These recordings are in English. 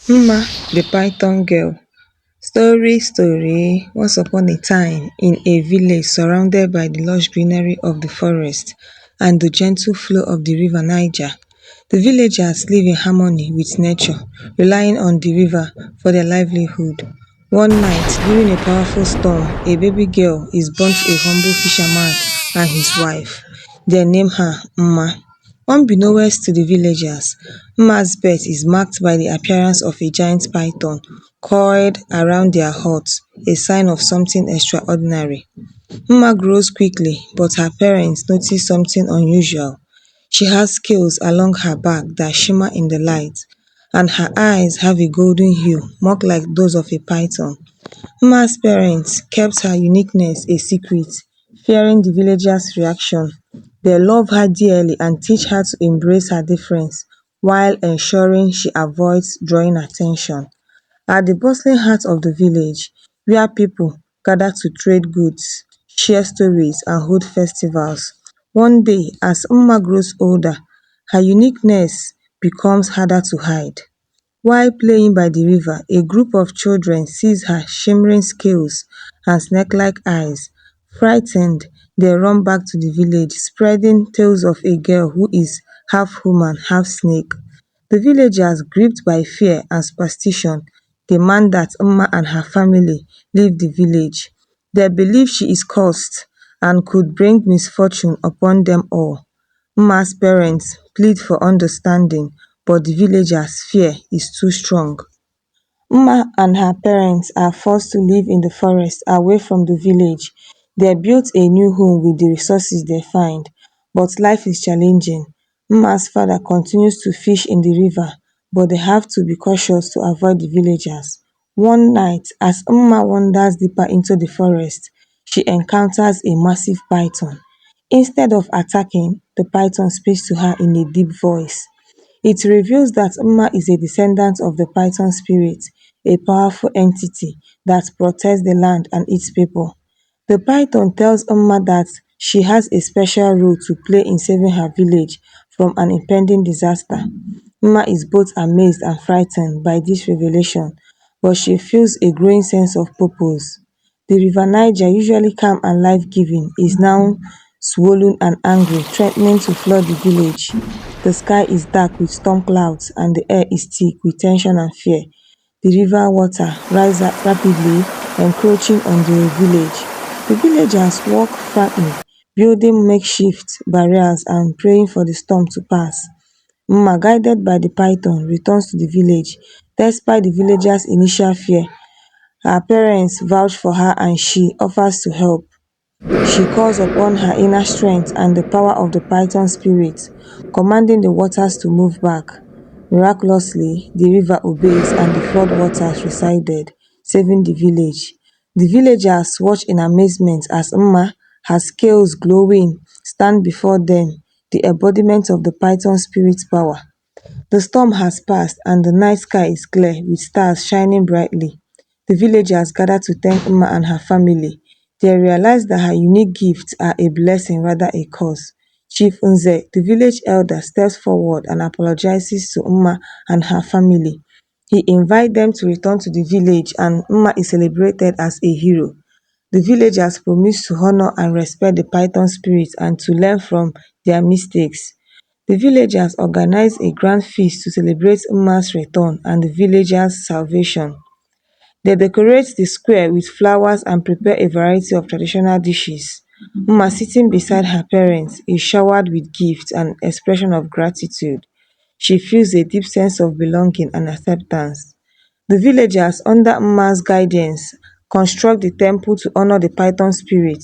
Mma the Python Girl. Story. Once upon a time, in a village surrounded by the lush greenery of the forest and the gentle flow of the river Niger, the villagers live in harmony with nature, relying on the river for their livelihood. One night, during a powerful storm, a baby girl is born to a humble fisherman and his wife. They name her Mma. Unbeknownst to the villagers, Mma's birth is marked by the appearance of a giant python coiled around their hut, a sign of something extraordinary. Mma grows quickly, but her parents notice something unusual. She has scales along her back that shimmer in the light, and her eyes have a golden hue, much like those of a python. Mma's parents kept her uniqueness a secret, fearing the villagers' reaction. They love her dearly and teach her to embrace her difference while ensuring she avoids drawing attention. At the bustling heart of the village, where people gather to trade goods, share stories and hold festivals, one day as Mma grows older, her uniqueness becomes harder to hide. While playing by the river, a group of children sees her shimmering scales and snake-like eyes. Frightened, they run back to the village, spreading tales of a girl who is half human, half snake. The villagers, gripped by fear and superstition, demand that Mma and her family leave the village. They believe she is cursed and could bring misfortune upon them all. Mma's parents plead for understanding, but the villagers' fear is too strong. Mma and her parents are forced to live in the forest away from the village. They built a new home with the resources they find, but life is challenging. Mma's father continues to fish in the river, but they have to be cautious to avoid the villagers. One night, as Mma wanders deeper into the forest, she encounters a massive python. Instead of attacking, the python speaks to her in a deep voice. It reveals that Mma is a descendant of the python spirit, a powerful entity that protects the land and its people. The python tells Mma that she has a special role to play in saving her village from an impending disaster. Mma is both amazed and frightened by this revelation, but she feels a growing sense of purpose. The river Niger, usually calm and life-giving, is now swollen and angry, threatening to flood the village. The sky is dark with storm clouds and the air is thick with tension and fear. The river water rises rapidly, encroaching on the village. The villagers walk frantically, building makeshift barriers and praying for the storm to pass. Mma, guided by the python, returns to the village. Despite the villagers' initial fear, her parents vouch for her and she offers to help. She calls upon her inner strength and the power of the python spirit, commanding the waters to move back. Miraculously, the river obeys and the flood waters receded, saving the village. The villagers watch in amazement as Mma, her scales glowing, stand before them, the embodiment of the python spirit's power. The storm has passed and the night sky is clear with stars shining brightly. The villagers gather to thank Mma and her family. They realize that her unique gifts are a blessing rather a curse. Chief Nze, the village elder, steps forward and apologizes to Mma and her family. He invites them to return to the village and Mma is celebrated as a hero. The villagers promise to honor and respect the python spirit and to learn from their mistakes. The villagers organize a grand feast to celebrate Mma's return and the villagers' salvation. They decorate the square with flowers and prepare a variety of traditional dishes. Mma, sitting beside her parents, is showered with gifts and expression of gratitude. She feels a deep sense of belonging and acceptance. The villagers, under Mma's guidance, construct the temple to honor the python spirit.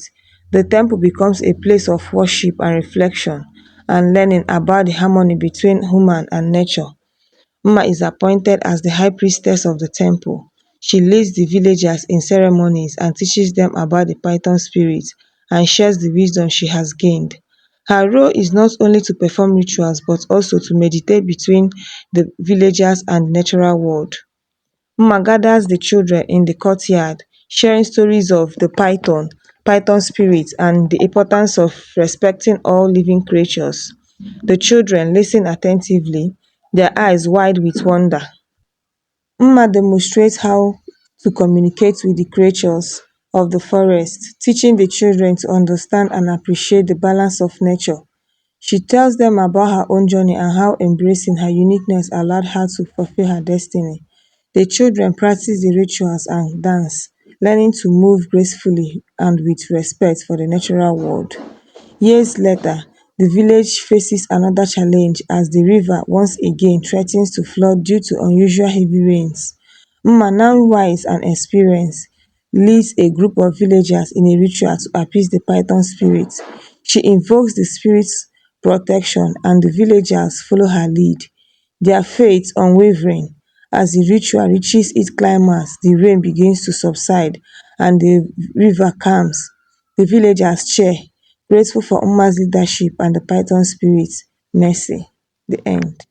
The temple becomes a place of worship and reflection and learning about the harmony between human and nature. Mma is appointed as the high priestess of the temple. She leads the villagers in ceremonies and teaches them about the python spirit and shares the wisdom she has gained. Her role is not only to perform rituals but also to meditate between the villagers and the natural world. Mma gathers the children in the courtyard, sharing stories of the python spirit, and the importance of respecting all living creatures. The children listen attentively, their eyes wide with wonder. Mma demonstrates how to communicate with the creatures of the forest, teaching the children to understand and appreciate the balance of nature. She tells them about her own journey and how embracing her uniqueness allowed her to fulfill her destiny. The children practice the rituals and dance, learning to move gracefully and with respect for the natural world. Years later, the village faces another challenge as the river once again threatens to flood due to unusual heavy rains. Mma, now wise and experienced, leads a group of villagers in a ritual to appease the python spirit. She invokes the spirit's protection and the villagers follow her lead, their faith unwavering. As the ritual reaches its climax, the rain begins to subside and the river calms. The villagers cheer, grateful for Uma's leadership and the python spirit's mercy. The end.